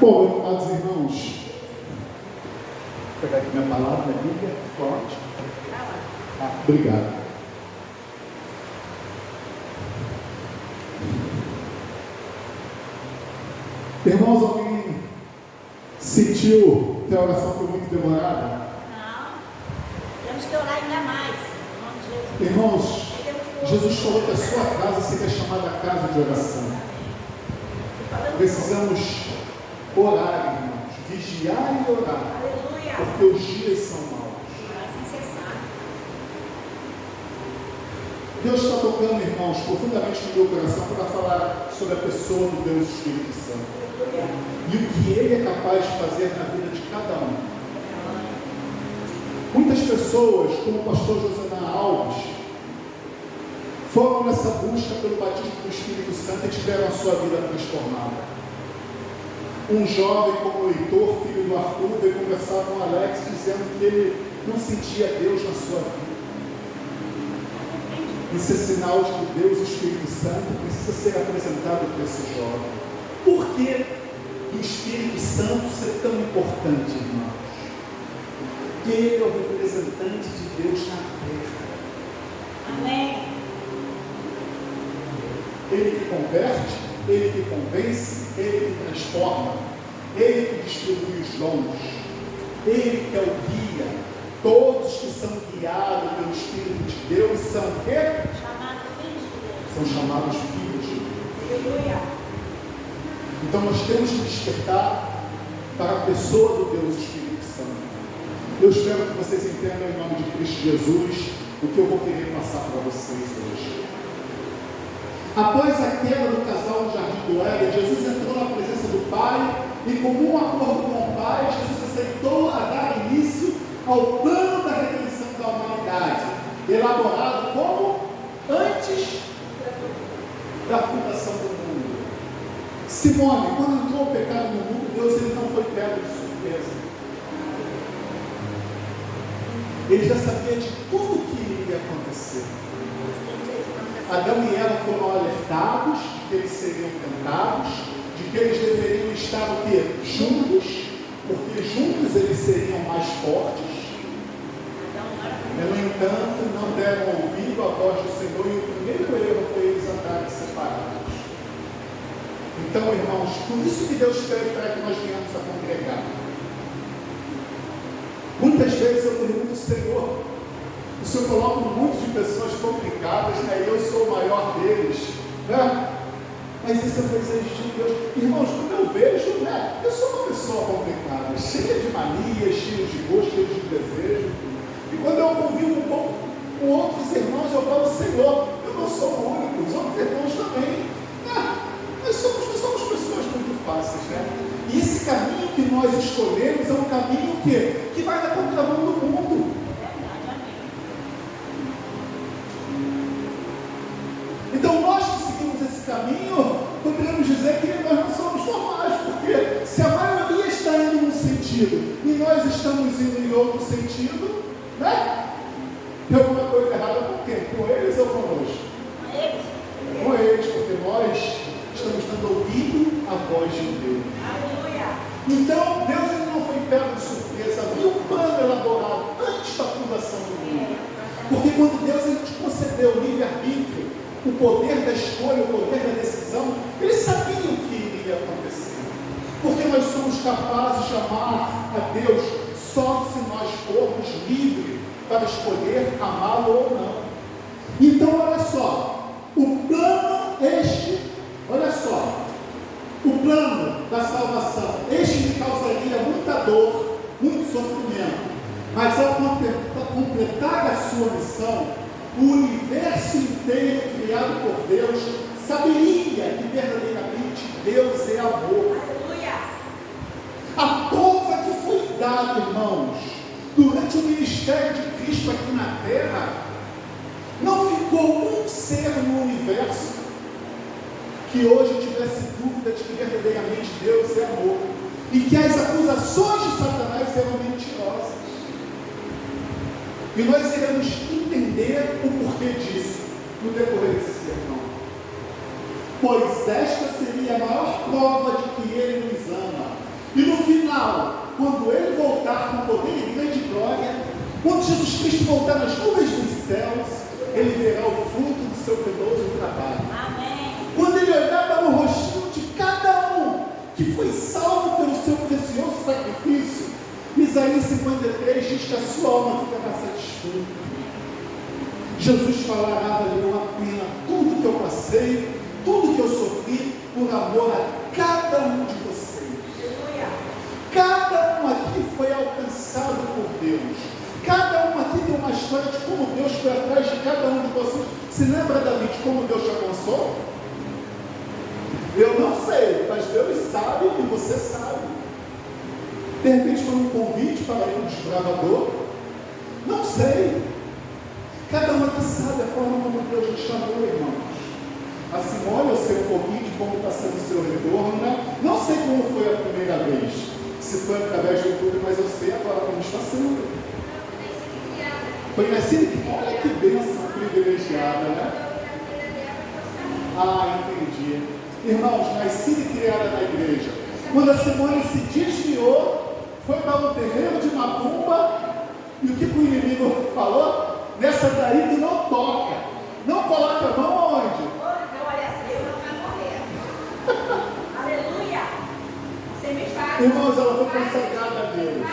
Bom, amados irmãos, vou pegar aqui minha palavra, minha Bíblia, forte. Obrigado. Irmãos, alguém sentiu que a oração foi muito demorada? Não. Temos que orar ainda mais. Em nome de Jesus. Irmãos, Jesus falou que a sua casa seria chamada casa de oração. Precisamos orar, irmãos, vigiar e orar. Aleluia. Porque os dias são maus. Orar sem cessar. Deus está tocando, irmãos, profundamente no meu coração para falar sobre a pessoa do Deus Espírito Santo. E o que Ele é capaz de fazer na vida de cada um. Muitas pessoas, como o pastor Josaná Alves, foram nessa busca pelo batismo do Espírito Santo e tiveram a sua vida transformada. Um jovem como o Heitor, filho do Arthur, veio conversar com o Alex, dizendo que ele não sentia Deus na sua vida. Isso é sinal de que Deus, o Espírito Santo, precisa ser apresentado para esse jovem. Por que o Espírito Santo ser tão importante, irmãos? Porque Ele é o representante de Deus na terra. Amém. Ele que converte, Ele que convence, Ele que transforma, Ele que distribui os dons, Ele que é o guia. Todos que são guiados pelo Espírito de Deus são o quê? Chamados filhos de Deus. São chamados filhos de Deus. Aleluia. Então nós temos que despertar para a pessoa do Deus Espírito Santo. Eu espero que vocês entendam em nome de Cristo Jesus o que eu vou querer passar para vocês hoje. Após a queda do casal no Jardim do Éden, Jesus entrou na presença do Pai e, como um acordo com o Pai, Jesus aceitou a dar início ao plano da redenção da humanidade, elaborado como antes da fundação do mundo. Simone, quando entrou o pecado no mundo, Deus ele não foi pego de surpresa. Ele já sabia de tudo o que iria acontecer. Adão e Eva foram alertados de que eles seriam tentados, de que eles deveriam estar o quê? Juntos, porque juntos eles seriam mais fortes. No entanto, não deram ouvido à voz do Senhor e o primeiro erro foi eles andarem separados. Então, irmãos, por isso que Deus pede para que nós venhamos a congregar. Muitas vezes eu pergunto, Senhor, o Senhor coloca um monte de pessoas complicadas, né? Eu sou o maior deles, né? Mas isso é desejo de Deus. Irmãos, quando eu vejo, né? Eu sou uma pessoa complicada, cheia de manias, cheia de gosto, cheia de desejo. E quando eu convivo um pouco com outros irmãos, eu falo, Senhor, eu não sou o único, os outros irmãos também. Nós somos pessoas muito fáceis, né? E esse caminho que nós escolhemos é um caminho que vai na contramão do mundo. Então nós que seguimos esse caminho, poderíamos dizer que nós não somos normais, porque se a maioria está indo num sentido e nós estamos indo em outro sentido, né? Tem alguma coisa errada com quem? Com eles ou conosco? Com eles, porque nós estamos dando ouvido à voz de Deus. Então, Deus ele não foi pego de surpresa, havia um plano elaborado antes da fundação do mundo. Porque quando Deus ele te concedeu o livre-arbítrio, o poder da escolha, o poder da decisão, ele sabia o que iria acontecer. Porque nós somos capazes de amar a Deus só se nós formos livres para escolher amá-lo ou não. Então, olha só, o plano o plano da salvação, me causaria muita dor, muito sofrimento, mas ao completar a sua missão, o universo inteiro criado por Deus saberia que verdadeiramente Deus é amor. Aleluia. A prova que foi dada, irmãos, durante o ministério de Cristo aqui na terra, não ficou um ser no universo que hoje tivesse dúvida de que verdadeiramente Deus é amor e que as acusações de Satanás eram mentirosas. E nós iremos entender o porquê disso no decorrer desse sermão. Pois esta seria a maior prova de que Ele nos ama, E no final, quando ele voltar com poder e grande glória, quando Jesus Cristo voltar nas nuvens dos céus, ele verá o fruto do seu penoso trabalho. Amém. Quando ele olhar para o rostinho de cada um que foi salvo pelo seu precioso sacrifício, Isaías 53 diz que a sua alma ficará satisfeita. Jesus falará: valeu a pena tudo que eu passei, tudo que eu sofri, por amor a cada um de vocês. Cada um aqui foi alcançado por Deus. Cada um aqui tem uma história de como Deus foi atrás de cada um de vocês. Se lembra, Davi, de como Deus te alcançou? Eu não sei, mas Deus sabe e você sabe. De repente foi um convite para ir no desbravador. Não sei. Cada um aqui sabe a forma como Deus te chamou, irmãos. A Simone, eu sei um pouquinho de como está sendo o seu retorno, né? Não sei como foi a primeira vez. Se foi através do YouTube, mas eu sei agora como está sendo. Foi nascido? Olha que bênção privilegiada, né? Ah, entendi. Irmãos, nascida e criada na igreja. Quando a Simone se desviou, foi para um terreiro de macumba, e o que o inimigo falou? Nessa daí tu não toca. Não coloca a mão aonde? Aleluia. Você me faz. Irmãos, ela foi consagrada a Deus.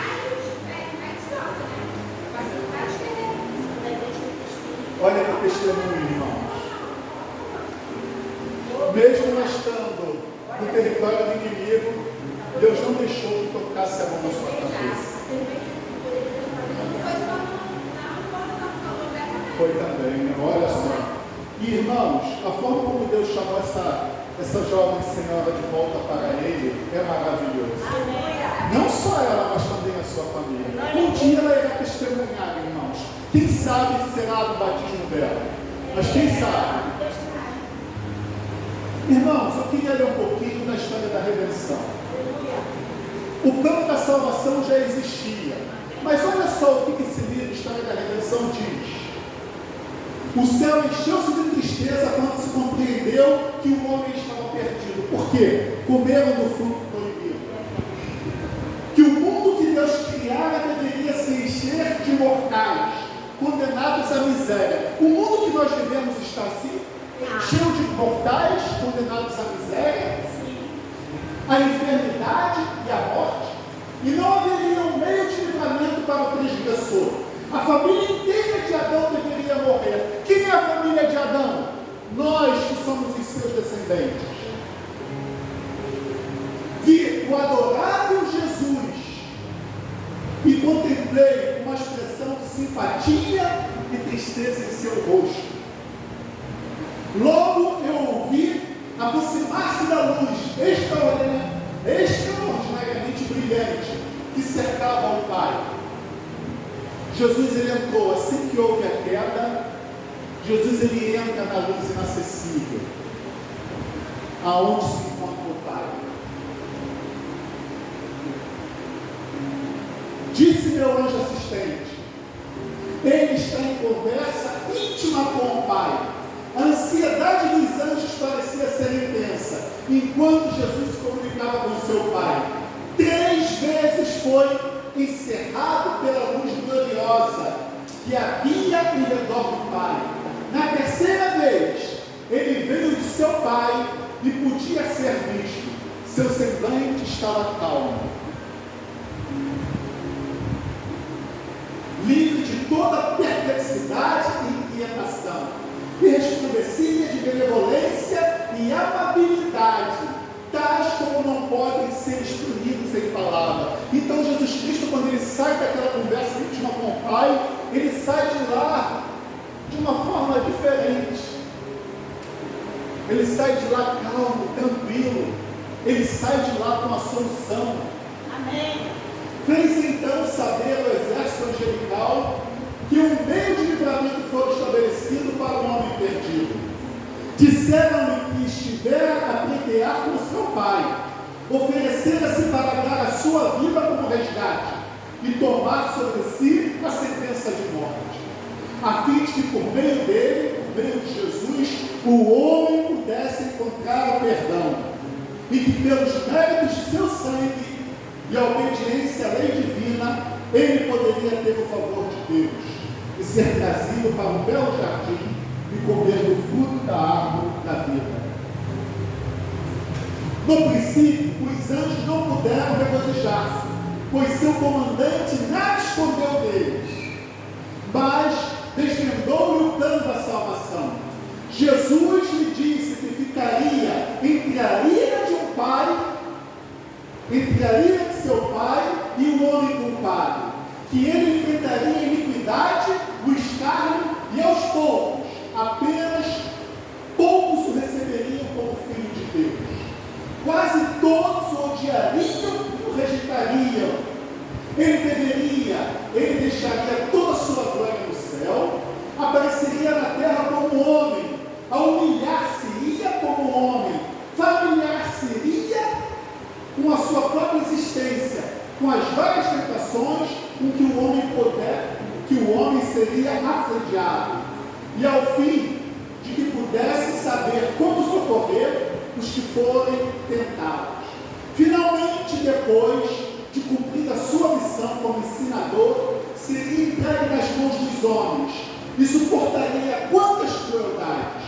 Olha que testemunho, irmãos. Mesmo nós estando no território do inimigo, Deus não deixou que tocasse a mão na sua cabeça. Foi também, né? Olha só. E irmãos, a forma como Deus chamou essa jovem senhora de volta para Ele é maravilhoso. Não só ela, mas também a sua família. Um dia ela irá testemunhar, irmãos. Quem sabe será do batismo dela. Mas quem sabe? Irmãos, eu queria ler um pouquinho da história da redenção. O plano da salvação já existia. Mas olha só o que esse livro, História da Redenção, diz. O céu encheu-se de tristeza quando se compreendeu que o homem estava perdido. Por quê? Comeram do fruto proibido. Que o mundo que Deus criara deveria se encher de mortais, condenados à miséria. O mundo que nós vivemos está assim? Cheio de mortais, condenados à miséria, à enfermidade e à morte. E não haveria um meio de livramento para o transgressor. A família inteira de Adão deveria morrer. Quem é a família de Adão? Nós que somos os seus descendentes. Vi o adorável Jesus e contemplei uma expressão de simpatia e tristeza em seu rosto. Logo eu ouvi aproximar-se da luz extraordinariamente brilhante que cercava o Pai. Jesus ele entrou, assim que houve a queda, Jesus ele entra na luz inacessível, aonde se encontra o Pai. Disse meu anjo assistente, ele está em conversa íntima com o Pai. A ansiedade dos anjos parecia ser intensa, enquanto Jesus se comunicava com seu Pai. 3 vezes foi encerrado pela luz gloriosa que havia em redor do Pai. Na 3ª vez, ele veio de seu Pai e podia ser visto. Seu semblante estava calmo, livre de toda perplexidade e inquietação, e resplandecia de benevolência e amabilidade, tais como não podem ser exprimidos em palavra. Então Jesus Cristo, quando ele sai daquela conversa íntima com o Pai, ele sai de lá de uma forma diferente. Ele sai de lá calmo, tranquilo. Ele sai de lá com a solução. Amém. Fez então saber ao exército angelical que um meio de livramento foi estabelecido para o homem perdido. Disseram-lhe que estivera a pleitear com seu Pai, oferecera-se para dar a sua vida como resgate e tomar sobre si a sentença de morte, a fim de que por meio dele, por meio de Jesus, o homem pudesse encontrar o perdão, e que pelos méritos de seu sangue e a obediência à lei divina, ele poderia ter o favor de Deus e ser trazido para um belo jardim e comer do fruto da árvore da vida. No princípio, os anjos não puderam regozijar-se, pois seu comandante nada escondeu deles, mas desvendou-lhe o plano da salvação. Jesus lhe disse que ficaria entre a ira de um pai, entre a ira de seu pai e o homem culpado, que ele enfrentaria a iniquidade, o escárnio, e aos poucos, apenas poucos o receberiam como filho de Deus. Quase todos o odiariam e o rejeitariam. Ele deixaria toda a sua glória no céu, apareceria na terra como homem, humilhar-se-ia como homem, familiar-se-ia com a sua própria existência, com as várias tentações com que o homem seria assediado, e ao fim de que pudesse saber como socorrer os que forem tentados. Finalmente, depois de cumprir a sua missão como ensinador, seria entregue nas mãos dos homens e suportaria quantas crueldades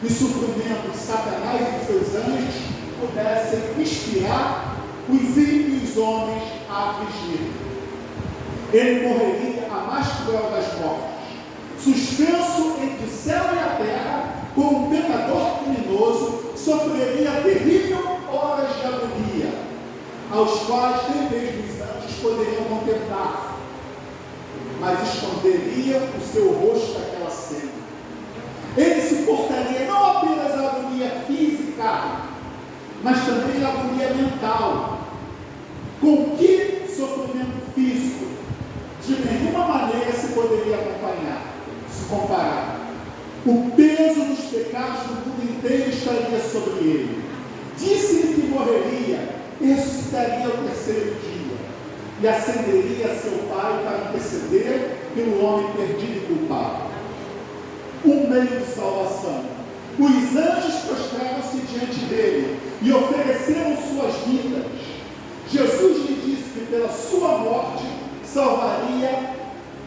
e sofrimentos Satanás e seus anjos pudessem inspirar os ímpios homens a afligir. Ele morreria a mais cruel das mortes, suspenso entre o céu e a terra, como um pecador criminoso, sofreria terrível horas de agonia, aos quais nem mesmo os anjos poderiam contemplar, mas esconderia o seu rosto daquela cena. Ele suportaria não apenas a agonia física, mas também a agonia mental. Com que sofrimento físico de nenhuma maneira se poderia se comparar? O peso dos pecados do mundo inteiro estaria sobre ele. Disse-lhe que morreria e ressuscitaria ao terceiro dia, e ascenderia a seu Pai para interceder pelo homem perdido e culpado. Um meio de salvação. Os anjos prostraram-se diante dele e ofereceram suas vidas. Jesus lhe disse que pela sua morte salvaria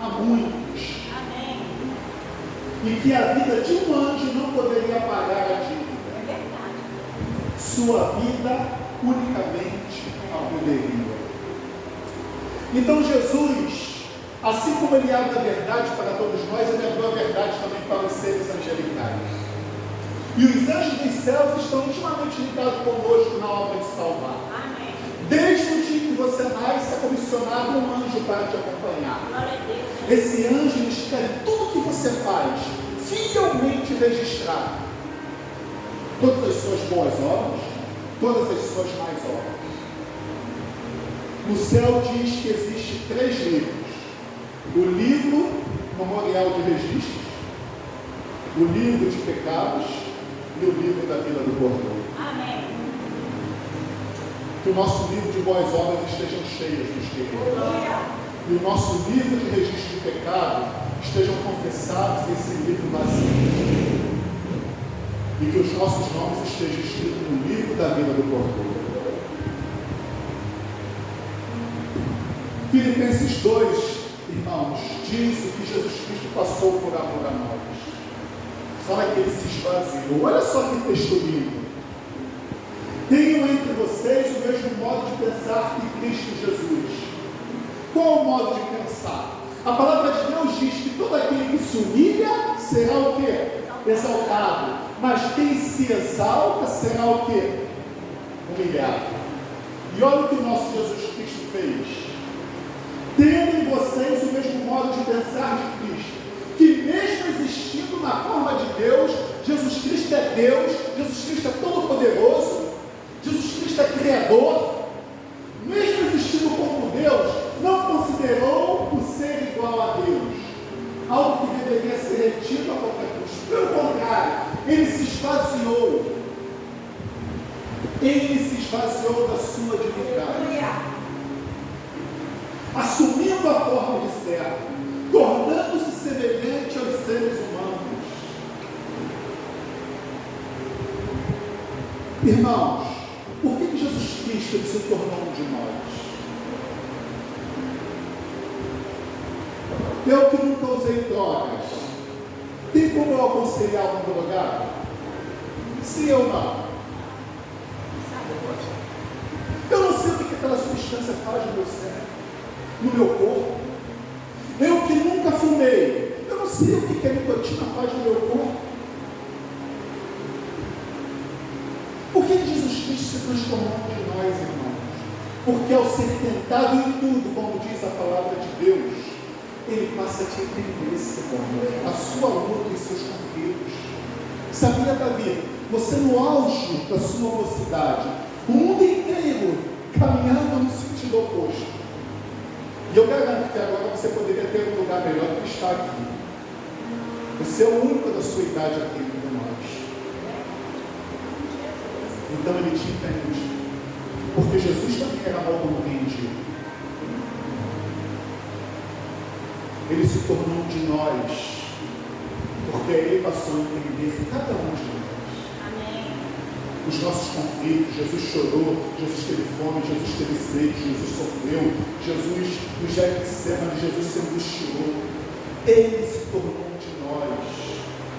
a muitos. Amém. E que a vida de um anjo não poderia pagar a dívida. É verdade. Sua vida unicamente a poderia. Então Jesus, assim como ele abre a verdade para todos nós, ele abriu a verdade também para os seres angelicais. E os anjos dos céus estão intimamente ligados conosco na obra de salvar. Amém. Desde o dia que você nasce, é comissionado um anjo para te acompanhar. Glória a Deus. Esse anjo escreve tudo o que você faz, fielmente registrado. Todas as suas boas obras, todas as suas más obras. O céu diz que existem 3 livros: o livro memorial de registros, o livro de pecados e o livro da vida do Cordeiro. Amém. Que o nosso livro de boas obras estejam cheios dos queridos. E o nosso livro de registro de pecado estejam confessados nesse livro vazio. E que os nossos nomes estejam escritos no livro da vida do Cordeiro. Filipenses 2, irmãos, diz o que Jesus Cristo passou por amor a nós. Fala que ele se esvaziou. Olha só que texto lindo. Tenham entre vocês o mesmo modo de pensar que Cristo Jesus. Qual o modo de pensar? A palavra de Deus diz que todo aquele que se humilha será o quê? Exaltado. Mas quem se exalta será o quê? Humilhado. E olha o que o nosso Jesus Cristo fez. Tendo em vocês o mesmo modo de pensar de Cristo, que mesmo existindo na forma de Deus, Jesus Cristo é Deus, Jesus Cristo é todo-poderoso, Jesus Cristo é Criador, mesmo existindo como Deus, não considerou o ser igual a Deus, algo que deveria ser retido a qualquer custo. Pelo contrário, ele se esvaziou. Ele se esvaziou da sua divindade, assumindo a forma de servo, tornando-se semelhante aos seres humanos. Irmãos, por que Jesus Cristo se tornou um de nós? Eu que nunca usei drogas, tem como eu aconselhar um drogado? Sim ou não? Eu não sei o que aquela substância faz no meu cérebro, no meu corpo. Eu que nunca fumei, eu não sei o que a nicotina faz no meu corpo. Por que Jesus Cristo se transformou de nós, irmãos? Porque ao ser tentado em tudo, como diz a palavra de Deus, Ele passa a te entender, Senhor, a sua luta e seus conflitos. Sabia, Davi? Você no auge da sua mocidade, o mundo inteiro caminhando no sentido oposto. E eu garanto que agora você poderia ter um lugar melhor do que está aqui. Você é o único da sua idade aqui entre nós. Então Ele te entende. Porque Jesus também era mal compreendido. Ele se tornou um de nós. Porque Ele passou a entender cada um de nós. Os nossos conflitos. Jesus chorou, Jesus teve fome, Jesus teve sede, Jesus sofreu, Jesus no Getsemane, Jesus se angustiou. Ele se tornou um de nós,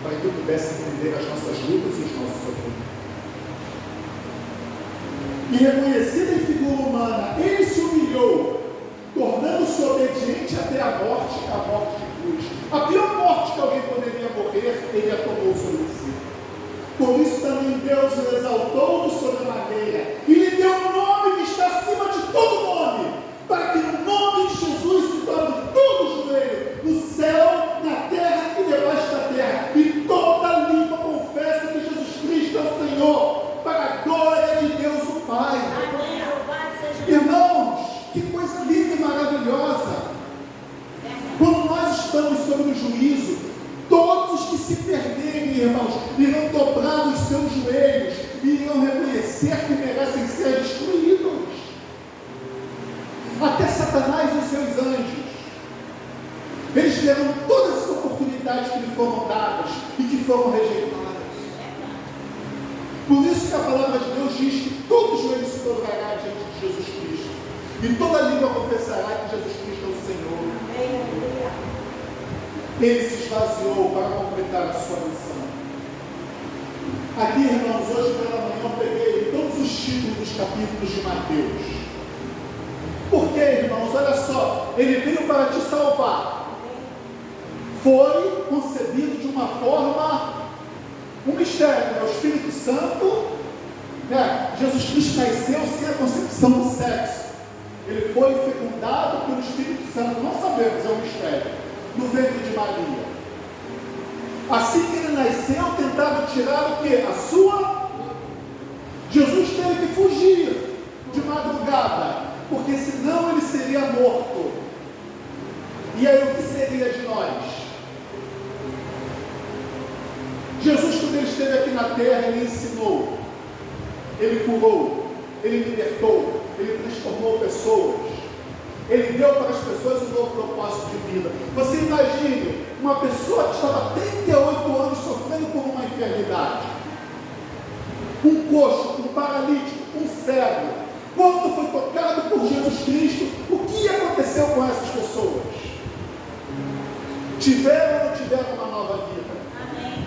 para que eu pudesse entender as nossas lutas e os nossos sofrimentos. E reconhecido em figura humana, ele se humilhou, tornando-se obediente até a morte de cruz. A pior morte que alguém poderia morrer, ele a tomou sobre si. Por isso também Deus o exaltou de sobremaneira e lhe deu um nome que está acima de todo nome, para que no nome de Jesus se dobre todo joelho, no céu, na terra e debaixo da terra, e toda língua confesse que Jesus Cristo é o Senhor, para a glória de Deus o Pai. Amém. Irmãos, que coisa linda e maravilhosa! Quando nós estamos sobre o juízo, todos os que se perderem, irmãos, irão dobrar os seus joelhos e irão reconhecer que merecem ser destruídos. Até Satanás e os seus anjos, eles terão todas as oportunidades que lhe foram dadas e que foram rejeitadas. Por isso que a palavra de Deus diz que todo joelho se dobrará diante de Jesus Cristo e toda língua confessará que Jesus Cristo é o Senhor. Ele se esvaziou para completar a sua missão. Aqui, irmãos, hoje pela manhã eu peguei todos os títulos dos capítulos de Mateus. Por quê, irmãos? Olha só, ele veio para te salvar. Foi concebido de uma forma, um mistério, né? O Espírito Santo, né? Jesus Cristo nasceu sem a concepção do sexo. Ele foi fecundado pelo Espírito Santo, não sabemos, é um mistério, no ventre de Maria. Assim que ele nasceu, tentaram tirar o quê? A sua. Jesus teve que fugir de madrugada, porque senão ele seria morto. E aí o que seria de nós? Jesus, quando ele esteve aqui na terra, ele ensinou, ele curou, ele libertou, ele transformou pessoas, ele deu para as pessoas um novo propósito de vida. Você imagine uma pessoa que estava 38 anos sofrendo por uma enfermidade, um coxo, um paralítico, um cego. Quando foi tocado por Jesus Cristo, o que aconteceu com essas pessoas? Tiveram ou não tiveram uma nova vida? Amém.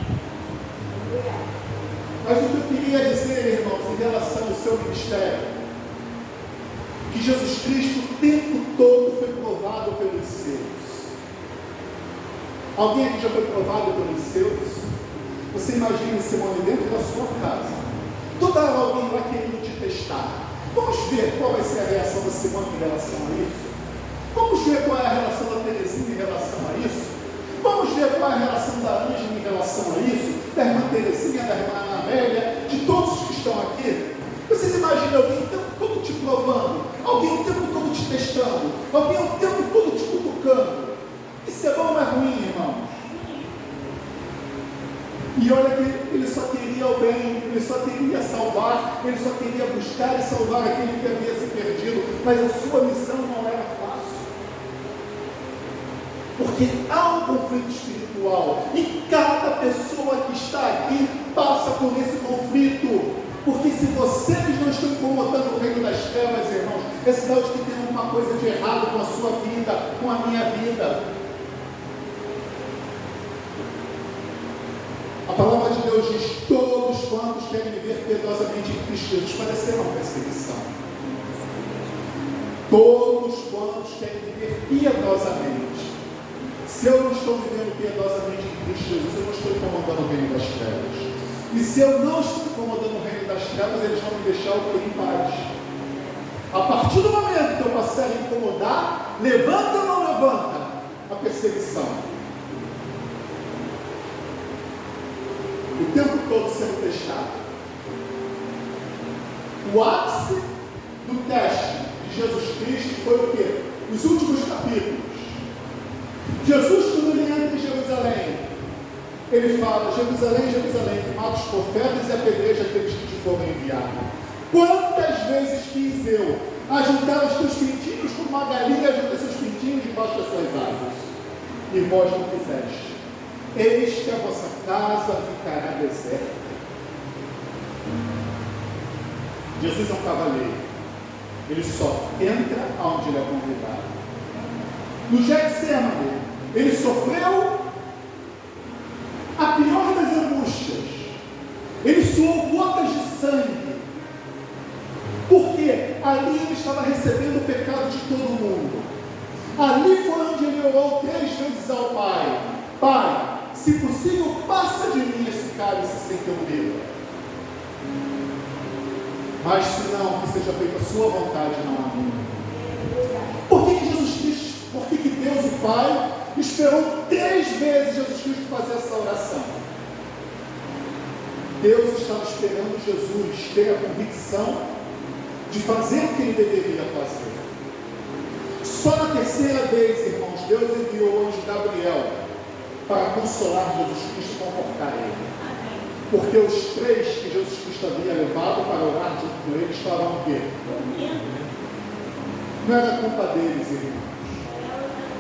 Mas o que eu queria dizer, irmãos, em relação ao seu ministério, que Jesus Cristo o tempo todo foi provado pelos seus. Alguém aqui já foi provado pelos seus? Você imagina, Simone, dentro da sua casa, toda hora alguém lá querendo te testar. Vamos ver qual vai ser a reação da Simone em relação a isso? Vamos ver qual é a relação da Terezinha em relação a isso? Vamos ver qual é a relação da Ângela em relação a isso? Da irmã Terezinha, da irmã Ana Amélia, de todos os que estão aqui? Vocês imaginam alguém o tempo todo te provando, alguém o tempo todo te testando, alguém o tempo todo te cutucando? Isso é bom ou é ruim, irmãos? E olha que ele só queria o bem, ele só queria salvar, ele só queria buscar e salvar aquele que havia se perdido, mas a sua missão não era fácil. Porque há um conflito espiritual e cada pessoa que está aqui passa por esse conflito. Porque se vocês não estão incomodando o reino das trevas, irmãos, é sinal de que tem alguma coisa de errado com a sua vida, com a minha vida. Deus diz: todos quantos querem viver piedosamente em Cristo Jesus padecerão perseguição. Todos quantos querem viver piedosamente. Se eu não estou vivendo piedosamente em Cristo Jesus, eu não estou incomodando o reino das trevas. E se eu não estou incomodando o reino das trevas, eles vão me deixar o que em paz. A partir do momento que eu passar a incomodar, levanta ou não levanta a perseguição? O tempo todo sendo testado. O ápice do teste de Jesus Cristo foi o quê? Os últimos capítulos. Jesus, quando ele entra em Jerusalém, ele fala: Jerusalém, Jerusalém, que mata os profetas e apedreja aqueles que te foram enviados. Quantas vezes quis eu ajuntar os teus pintinhos como uma galinha junta seus pintinhos debaixo das suas asas, e vós não quiseste. Eis que a vossa casa ficará deserta. Jesus é um cavaleiro. Ele só entra aonde ele é convidado. No Getsemane, ele sofreu a pior das angústias. Ele suou gotas de sangue. Porque ali ele estava recebendo o pecado de todo mundo. Ali foi onde ele orou 3 vezes ao Pai: Pai, se possível, passa de mim esse cálice sem que eu beba. Mas se não, que seja feita a sua vontade, não a minha. Por que Jesus Cristo, por que Deus o Pai esperou 3 vezes Jesus Cristo fazer essa oração? Deus estava esperando Jesus ter a convicção de fazer o que ele deveria fazer. Só na 3ª vez, irmãos, Deus enviou o anjo Gabriel para consolar Jesus Cristo e confortar ele. Porque os 3 que Jesus Cristo havia levado para orar junto com ele estavam o quê? Não era culpa deles, irmãos.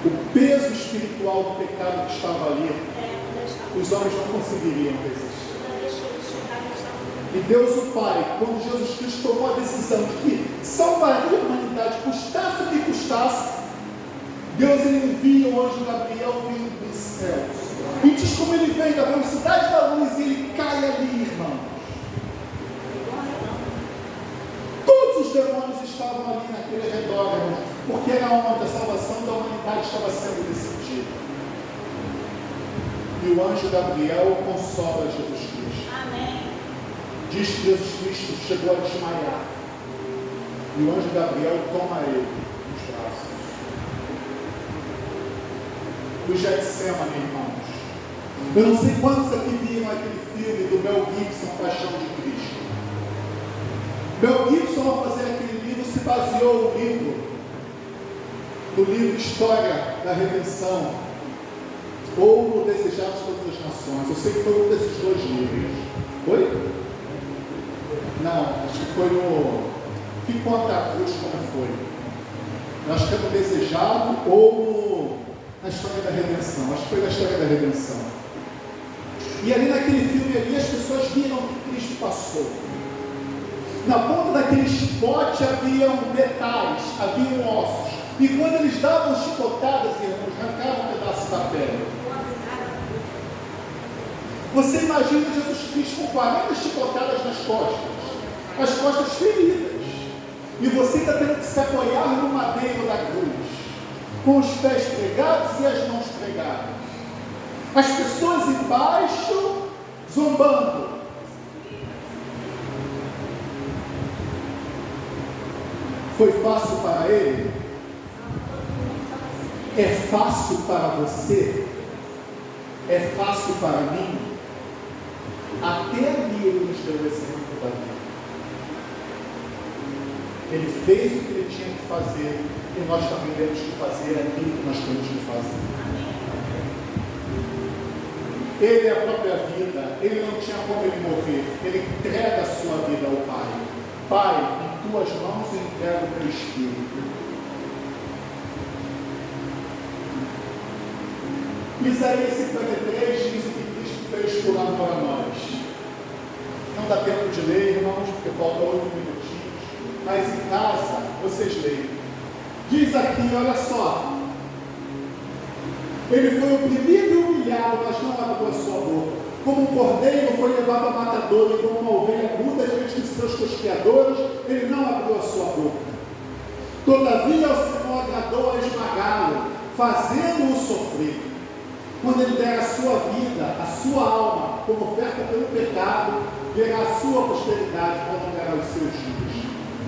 O peso espiritual do pecado que estava ali, os homens não conseguiriam resistir. E Deus o Pai, quando Jesus Cristo tomou a decisão de que salvaria a humanidade, custasse o que custasse, Deus ele envia o anjo Gabriel vindo dos céus. E diz como ele vem da velocidade da luz e ele cai ali, irmãos. Todos os demônios estavam ali naquele redor, irmãos, porque era onde a salvação da humanidade estava sendo decidida. E o anjo Gabriel consola Jesus Cristo. Amém. Diz que Jesus Cristo chegou a desmaiar. E o anjo Gabriel toma ele nos braços. O Getsemane, irmãos. Eu não sei quantos aqui viram aquele filme do Mel Gibson, Paixão de Cristo. Mel Gibson, ao fazer aquele livro, se baseou no livro História da Redenção, ou no Desejados de Todas as Nações. Eu sei que foi um desses 2 livros. Foi? Não, acho que foi no Que Conta a Cruz, como foi. Eu acho que é no Desejado ou na História da Redenção. Acho que foi na História da Redenção. E ali naquele filme ali, as pessoas viram o que Cristo passou. Na ponta daquele chicote haviam metais, haviam ossos. E quando eles davam chicotadas, irmãos, arrancavam um pedaço da pele. Você imagina Jesus Cristo com 40 chicotadas nas costas. As costas feridas. E você está tendo que se apoiar no madeiro da cruz. Com os pés pregados e as mãos pregadas. As pessoas embaixo zombando. Foi fácil para ele? É fácil para você? É fácil para mim? Até ali ele nos deu o exemplo da vida. Ele fez o que ele tinha que fazer e nós também temos que fazer aquilo que nós temos que fazer. Ele é a própria vida, ele não tinha como ele morrer, ele entrega a sua vida ao Pai. Pai, em tuas mãos eu entrego o meu espírito. Isaías 53 diz o que Cristo fez por amor a nós. Não dá tempo de ler, irmãos, porque falta 8 minutinhos, mas em casa vocês leiam. Diz aqui, olha só, ele foi oprimido e humilhado, mas não abriu a sua boca. Como um cordeiro foi levado a matadouro, e como uma ovelha muda diante de seus tosqueadores, ele não abriu a sua boca. Todavia o Senhor agradou a esmagá-lo, fazendo-o sofrer. Quando ele der a sua vida, a sua alma, como oferta pelo pecado, verá a sua posteridade, prolongará os seus dias,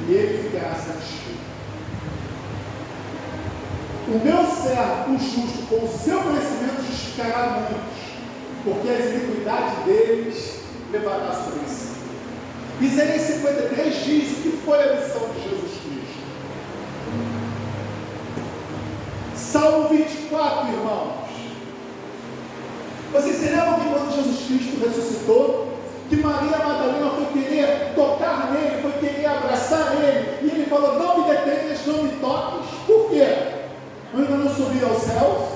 e ele ficará satisfeito. O meu servo, o justo, com o seu conhecimento justificará muitos, porque as iniquidades deles levará sobre si. Isaías 53 diz o que foi a missão de Jesus Cristo. Salmo 24, irmãos. Vocês se lembram que quando Jesus Cristo ressuscitou, que Maria Madalena foi querer tocar nele, foi querer abraçar ele, e ele falou: não me detenhas, não me toques. Por quê? Eu ainda não subi aos céus,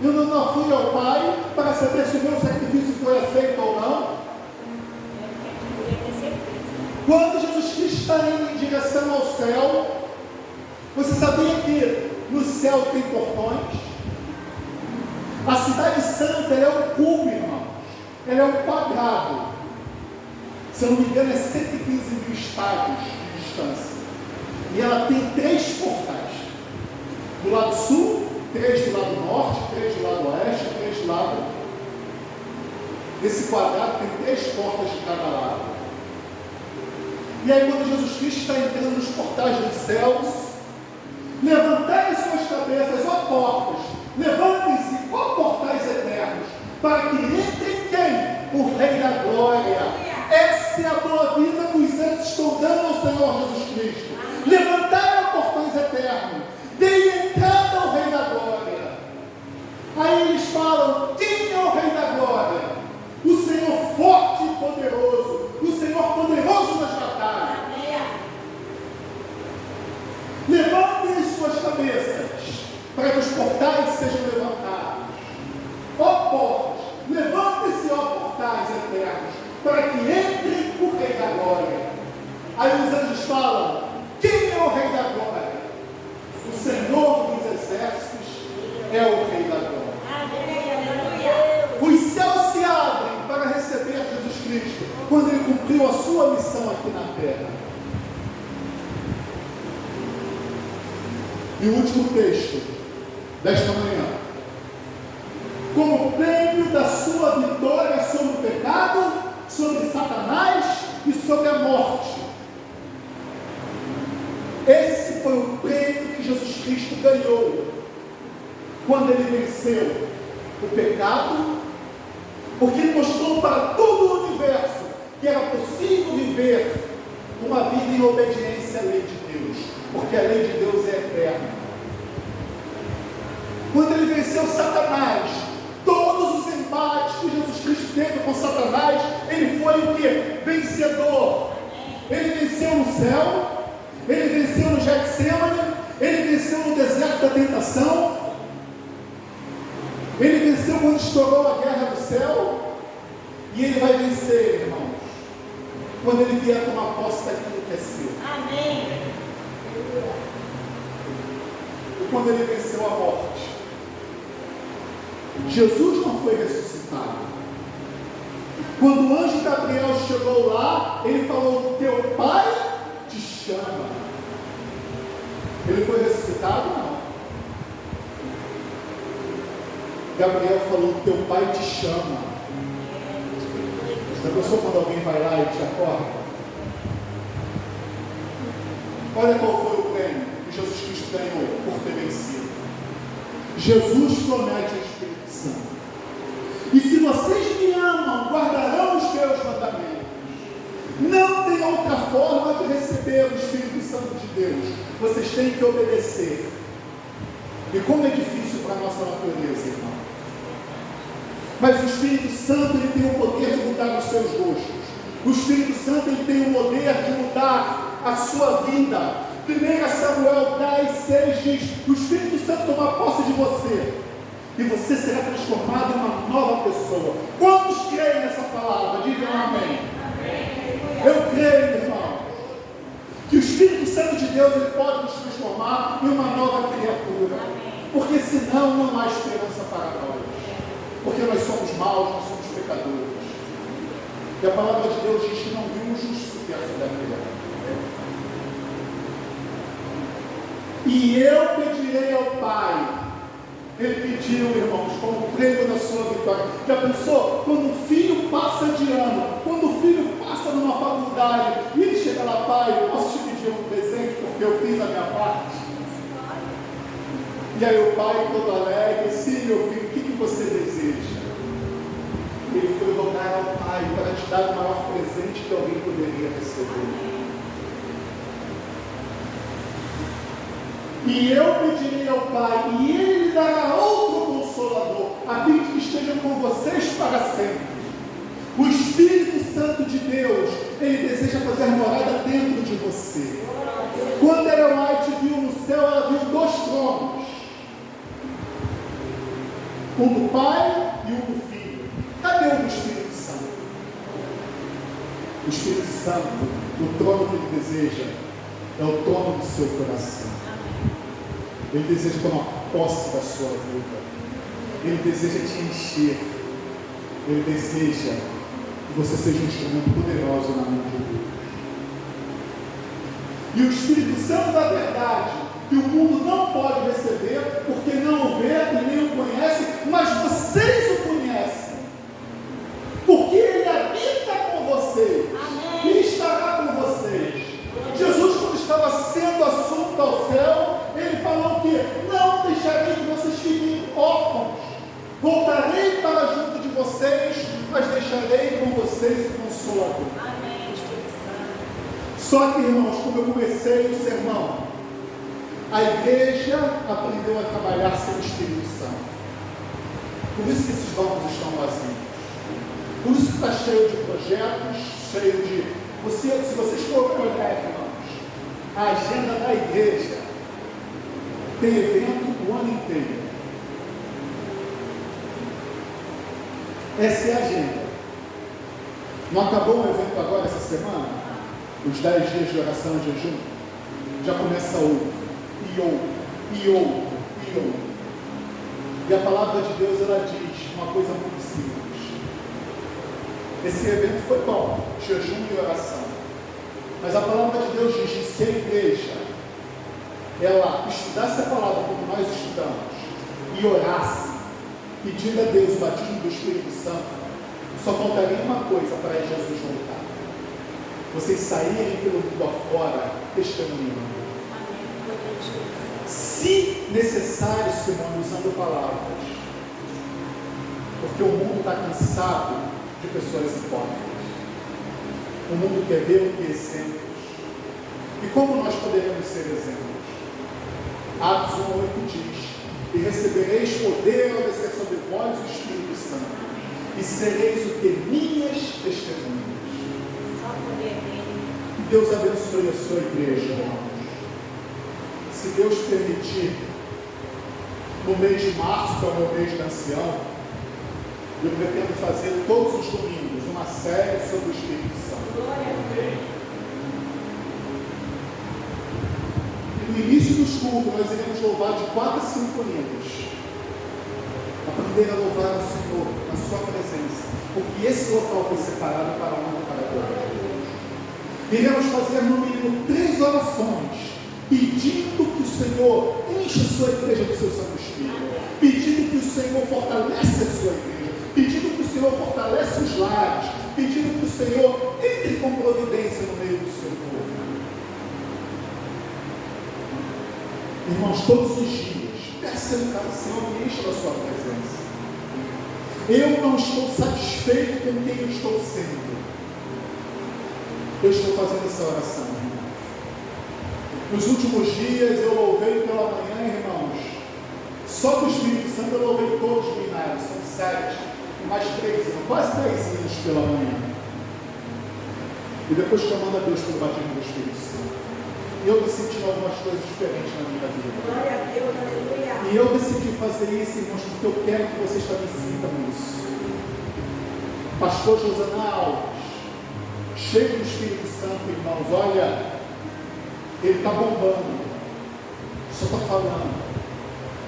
eu não fui ao Pai para saber se o meu sacrifício foi aceito ou não. Quando Jesus Cristo está indo em direção ao céu, você sabia que no céu tem portões? A cidade santa é um cubo, irmãos. Ela é um quadrado. Se eu não me engano, é 115 mil estádios de distância. E ela tem 3 portais. Do lado sul, 3 do lado norte, 3 do lado oeste, 3 do lado. Nesse quadrado tem 3 portas de cada lado. E aí, quando Jesus Cristo está entrando nos portais dos céus, levantai suas cabeças, ó portas, levantem-se, ó portais eternos, para que entre quem? O Rei da Glória. Essa é a boa vida que os anjos estão dando ao Senhor Jesus Cristo. Levantai, ó portões eternos, deem entrada ao Rei da Glória. Aí eles falam: quem é o Rei da Glória? O Senhor forte e poderoso, o Senhor poderoso nas batalhas. Levantem as suas cabeças, para que os portais sejam levantados. Ó portas, levantem-se, ó portais eternos, para que entre o Rei da Glória. Aí os anjos falam: quem é o Rei da Glória? O Senhor dos Exércitos é o Rei da Glória. Os céus se abrem para receber Jesus Cristo, quando ele cumpriu a sua missão aqui na terra. E o último texto desta manhã: como prêmio da sua vitória sobre o pecado, sobre Satanás e sobre a morte. Esse foi o prêmio que Jesus Cristo ganhou quando ele venceu o pecado, porque ele mostrou para todo o universo que era possível viver uma vida em obediência à lei de Deus, porque a lei de Deus é eterna. Quando ele venceu Satanás, todos os embates que Jesus Cristo teve com Satanás, ele foi o que? Vencedor. Ele venceu no céu, ele venceu no Getsemane, ele venceu no deserto da tentação, ele venceu quando estourou a guerra do céu, e ele vai vencer, irmãos, quando ele vier tomar posse daquilo que é seu. Amém. E quando ele venceu a morte, Jesus não foi ressuscitado. Quando o anjo Gabriel chegou lá, ele falou: teu pai te chama. Ele foi ressuscitado? Não. Gabriel falou: teu pai te chama. Já pensou quando alguém vai lá e te acorda? Olha qual foi o prêmio que Jesus Cristo ganhou por ter vencido. Jesus promete o Espírito Santo: e se vocês me amam, guardarão os meus mandamentos. Não tem outra forma de receber o Espírito Santo de Deus. Vocês têm que obedecer. E como é difícil para a nossa natureza, irmão. Mas o Espírito Santo, ele tem o poder de mudar os seus gostos. O Espírito Santo, ele tem o poder de mudar a sua vida. 1 Samuel 10:6 diz: o Espírito Santo toma posse de você, e você será transformado em uma nova pessoa. Quantos creem nessa palavra? Digam amém. Eu creio, irmão, que o Espírito Santo de Deus, ele pode nos transformar em uma nova criatura, porque senão não há esperança para nós, porque nós somos maus, nós somos pecadores. E a palavra de Deus diz que não viu um justo sequer sobre a terra. E eu pedirei ao Pai. Ele pediu, irmãos, como prêmio da sua vitória. Já pensou? Quando o filho passa de ano, quando o filho passa numa faculdade, e ele chega lá, pai, eu posso te pedir um presente porque eu fiz a minha parte? E aí o pai, todo alegre, sim, meu filho, o que você deseja? Ele foi rogar ao pai para te dar o maior presente que alguém poderia receber. E eu pedirei ao Pai, e Ele lhe dará outro Consolador, a fim de que esteja com vocês para sempre. O Espírito Santo de Deus, Ele deseja fazer morada dentro de você. Quando Ellen White viu no céu, ela viu 2 tronos. Um do Pai e um do Filho. Cadê o do Espírito Santo? O Espírito Santo, o trono que Ele deseja, é o trono do seu coração. Ele deseja tomar posse da sua vida. Ele deseja te encher. Ele deseja que você seja um instrumento poderoso na mão de Deus. E o Espírito Santo da verdade, que o mundo não pode receber, porque não o vê e nem o conhece, mas vocês o conhecem. Porque Ele habita com vocês. Amém. E estará com vocês. Jesus, quando estava sendo assunto ao céu, Ele falou que não deixarei que vocês fiquem órfãos. Voltarei para junto de vocês, mas deixarei com vocês o Consolador. Amém, Espírito Santo. Só que, irmãos, como eu comecei o sermão, a igreja aprendeu a trabalhar sem o Espírito Santo. Por isso que esses bancos estão vazios. Por isso que está cheio de projetos, cheio de... Se vocês forem olhar, irmãos, a agenda da igreja tem evento o ano inteiro. Essa é a agenda. Não acabou o evento agora essa semana? Os 10 dias de oração e jejum? Já começa outro, e outro, e outro, e outro. E a palavra de Deus, ela diz uma coisa muito simples. Esse evento foi bom, jejum e oração. Mas a palavra de Deus diz que se a igreja ela estudasse a palavra como nós estudamos e orasse, pedindo a Deus o batismo do Espírito Santo, só faltaria uma coisa para Jesus voltar: vocês saírem pelo mundo afora testemunhando. Se necessário, Simone, usando palavras, porque o mundo está cansado de pessoas hipócritas. O mundo quer ver o que exemplos. E como nós poderemos ser exemplos? Atos 1:8 diz: e recebereis poder ao descer sobre vós o Espírito Santo, e sereis o que? Minhas testemunhas. Só poder dele. Que Deus abençoe a sua igreja, irmãos. Se Deus permitir, no mês de março, que é o meu mês de ancião, eu pretendo fazer todos os domingos uma série sobre o Espírito Santo. E no início dos cultos nós iremos louvar de 4 a 5 hinos. Aprender a louvar o Senhor na sua presença, porque esse local foi separado para a honra e para a glória de Deus. Iremos fazer no mínimo 3 orações, pedindo que o Senhor enche a sua igreja do seu Santo Espírito, pedindo que o Senhor fortaleça a sua igreja, pedindo que o Senhor fortaleça os lares, pedindo que o Senhor entre com providência no meio do seu povo. Irmãos, todos os dias, peça ao Senhor me encha da sua presença. Eu não estou satisfeito com quem eu estou sendo. Eu estou fazendo essa oração, irmãos. Nos últimos dias eu louvei pela manhã, irmãos. Só do Espírito Santo eu louvei todos os binários, são 7. Mais 3 anos, quase 3 anos pela manhã. E depois clamando a Deus pelo batismo do Espírito Santo. E eu estou sentindo algumas coisas diferentes na minha vida. Glória a Deus, aleluia. E eu decidi fazer isso, irmãos, porque eu quero que vocês também sintam isso. Pastor Josana Alves, cheio do Espírito Santo, irmãos, olha, ele está bombando. Só está falando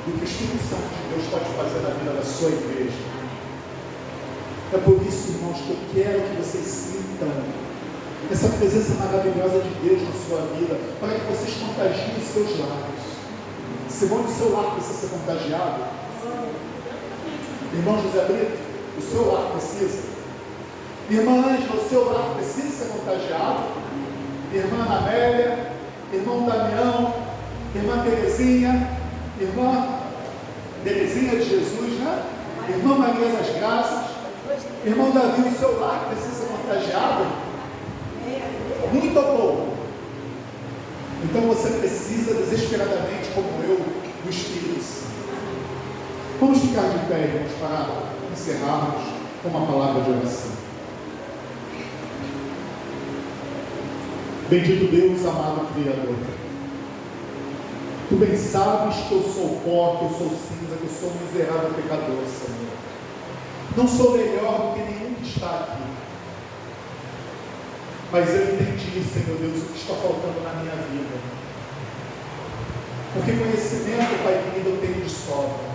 do que o Espírito Santo de Deus pode fazer na vida da sua igreja. É por isso, irmãos, que eu quero que vocês sintam essa presença maravilhosa de Deus na sua vida, para que vocês contagiem os seus lares. Simone, o seu lar precisa ser contagiado. Irmão José Brito, o seu lar precisa. Irmã Ângela, o seu lar precisa ser contagiado. Irmã Amélia, irmão Damião, irmã Terezinha, irmã Terezinha de Jesus, né? Irmã Maria das Graças, irmão Davi, o seu lar precisa ser contagiado. Muito ou pouco? Então você precisa desesperadamente, como eu, do Espírito Santo. Vamos ficar de pé, irmãos, para encerrarmos com uma palavra de oração. Bendito Deus, amado Criador. Tu bem sabes que eu sou pó, que eu sou cinza, que eu sou um miserável pecador, Senhor. Não sou melhor do que nenhum que está aqui. Mas eu entendi, Senhor Deus, o que está faltando na minha vida. Porque conhecimento, Pai querido, eu tenho de sobra.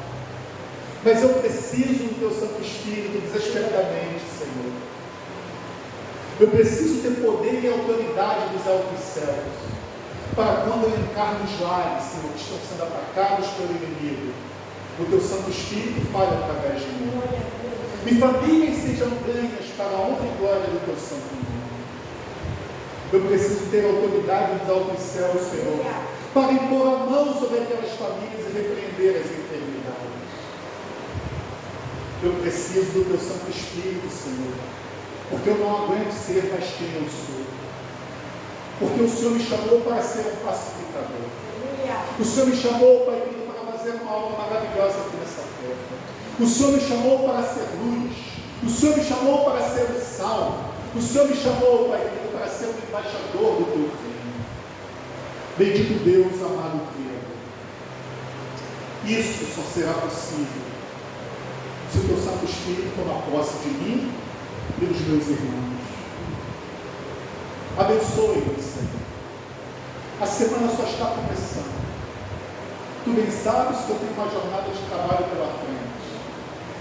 Mas eu preciso do Teu Santo Espírito desesperadamente, Senhor. Eu preciso ter poder e autoridade dos altos céus, para quando eu entrar nos lares, Senhor, que estão sendo atacados pelo inimigo, o Teu Santo Espírito fale através de mim. E famílias sejam ganhas para a honra e glória do Teu Santo nome. Eu preciso ter autoridade dos altos céus, Senhor, para impor a mão sobre aquelas famílias e repreender as enfermidades. Eu preciso do Teu Santo Espírito, Senhor, porque eu não aguento ser mais quem eu sou. Porque o Senhor me chamou para ser um pacificador. O Senhor me chamou, Pai querido, para fazer uma obra maravilhosa aqui nessa terra. O Senhor me chamou para ser luz. O Senhor me chamou para ser o sal. O Senhor me chamou, Pai querido, para ser um embaixador do Teu reino. Bendito Deus, amado Criador. Isso só será possível se o Teu Santo Espírito tomar posse de mim e dos meus irmãos. Abençoe-nos, Senhor. A semana só está começando. Tu bem sabes que eu tenho uma jornada de trabalho pela frente.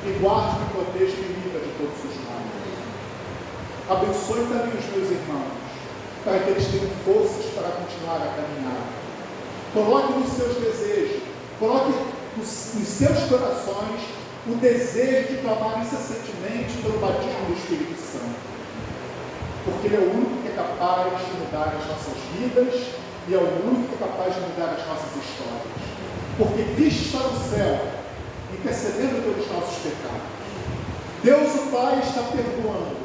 Me guarde, me proteja e me livra de todos os males. Abençoe também os meus irmãos, para que eles tenham forças para continuar a caminhar. Coloque nos seus desejos, coloque nos seus corações o desejo de clamar incessantemente pelo batismo do Espírito Santo. Porque Ele é o único que é capaz de mudar as nossas vidas e é o único que é capaz de mudar as nossas histórias. Porque Cristo está no céu, intercedendo pelos nossos pecados. Deus o Pai está perdoando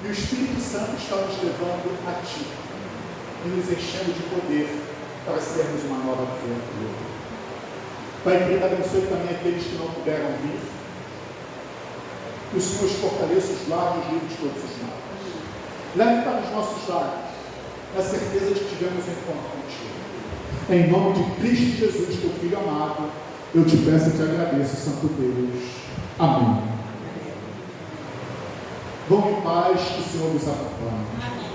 e o Espírito Santo está nos levando a Ti e nos enchendo de poder para sermos uma nova criatura. Pai querido, abençoe também aqueles que não puderam vir. Que o Senhor os fortaleça os lares e livre de todos os males. Leve para os nossos lares a certeza de que tivemos um encontro contigo. Em nome de Cristo Jesus, Teu Filho amado, eu te peço e te agradeço, Santo Deus. Amém. Vão em paz, que o Senhor nos acompanhe.